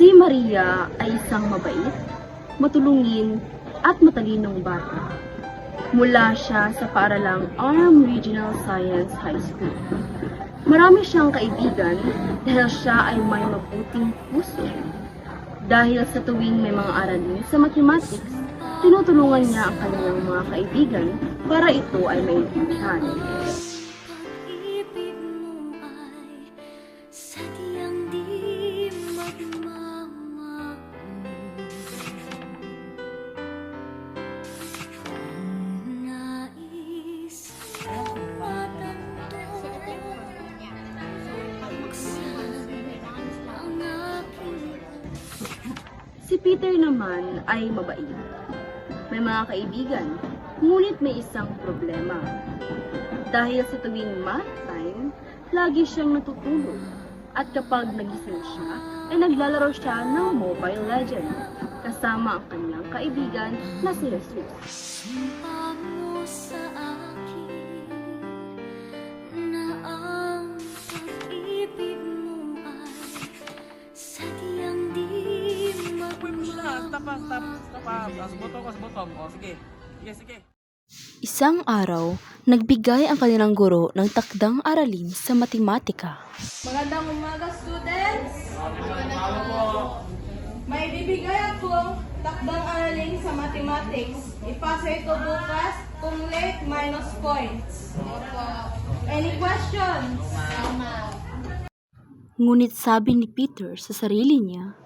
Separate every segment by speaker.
Speaker 1: Si Maria ay isang mabait, matulungin at matalinong bata. Mula siya sa paaralang Arm Regional Science High School. Marami siyang kaibigan dahil siya ay may mabuting puso. Dahil sa tuwing may mga aralin sa mathematics, tinutulungan niya ang kanyang mga kaibigan para ito ay maintindihan. Si Peter naman ay mabait. May mga kaibigan, ngunit may isang problema. Dahil sa tuwing math time, lagi siyang natutulog. At kapag nagising siya, ay naglalaro siya ng Mobile Legends kasama ang kanyang kaibigan na si Jesus.
Speaker 2: Sumpa mo sa akin na ang pag-ibig mo ay sadyang di
Speaker 3: Sige.
Speaker 4: Isang araw, nagbigay ang kanilang guro ng takdang aralin sa matematika.
Speaker 5: Magandang umaga, students! May bibigay akong takdang aralin sa mathematics. Ipasa ito bukas kung late minus points. Any questions?
Speaker 4: Ngunit sabi ni Peter sa sarili niya,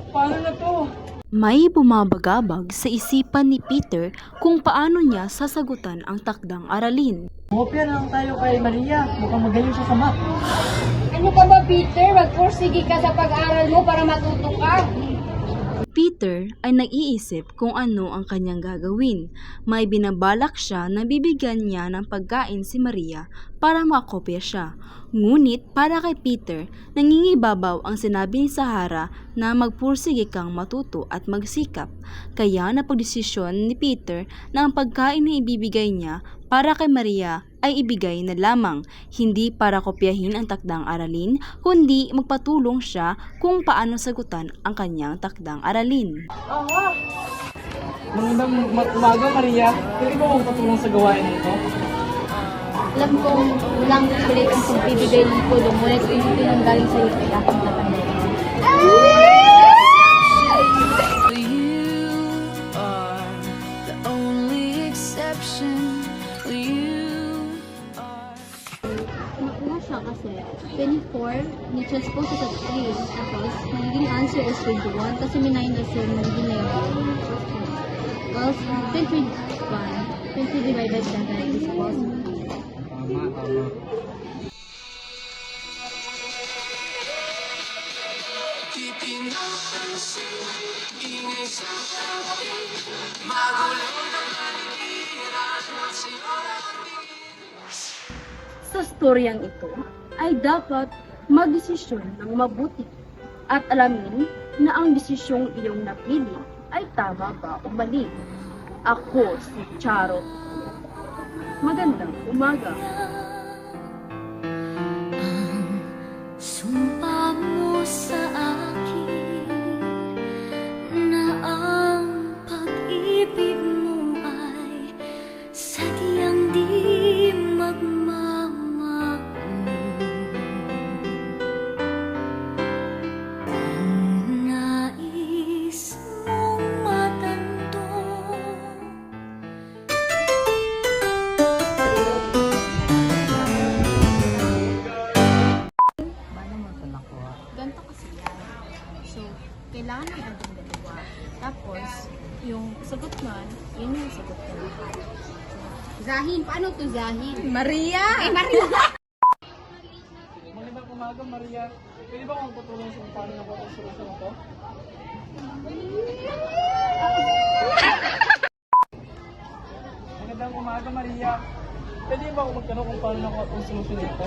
Speaker 3: Paano na to?
Speaker 4: may bumabagabag sa isipan ni Peter kung paano niya sasagutan ang takdang aralin.
Speaker 3: Mopya na lang tayo kay Maria. Mukhang magaling siya sa math.
Speaker 6: Ano ka ba, Peter? Magpursige ka sa pag-aaral mo para matuto ka.
Speaker 4: Peter ay nag-iisip kung ano ang kanyang gagawin. May binabalak siya na bibigyan niya ng pagkain si Maria para makopya siya. Ngunit para kay Peter, nangingibabaw ang sinabi ni Sahara na magpursige kang matuto at magsikap. Kaya napagdesisyon ni Peter na ang pagkain na ibibigay niya para kay Maria ay ibigay na lamang, hindi para kopyahin ang takdang aralin, kundi magpatulong siya kung paano sagutan ang kanyang takdang aralin.
Speaker 3: Magandang umaga, Maria. Pwede ba akong patulong sa gawain nito?
Speaker 6: Alam kong walang kulit ang pagbibigay ng tulong, ngunit hindi nang galing sa iyo kay aking tatanda.
Speaker 2: You are the only exception. You are
Speaker 6: Nakuha siya kasi 24, ni transpose sa 3, tapos magiging answer is 21, kasi may 9 kasi magiging na yung Tapos 21, 20 divided by 7 is possible.
Speaker 1: Sa storyang ito ay dapat magdesisyon ng mabuti at alamin na ang desisyong iyong napili ay tama ba o mali. Ako si Charot. Magandang umaga.
Speaker 2: sumpa mo sa akin na ang pag-ibig mo ay sadyang di magmamahal. Kung nais mong matanto,
Speaker 6: Ganito kasi yan. So, kailangan ng ating dalawa. Tapos, yung sagot nun, yun yung sagot ng lahat. Zahin, paano to Zahin?
Speaker 5: Maria!
Speaker 6: Eh, Maria!
Speaker 3: Magandang umaga, Maria. Pwede ba akong patulong sa paano na ang solusyon nito? Magandang umaga, Maria. Pwede ba akong magtanong kung paano na ang solusyon nito?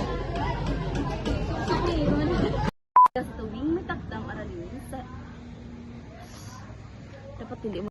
Speaker 1: Sa tuwing may takdang aralin sa... Dapat hindi mo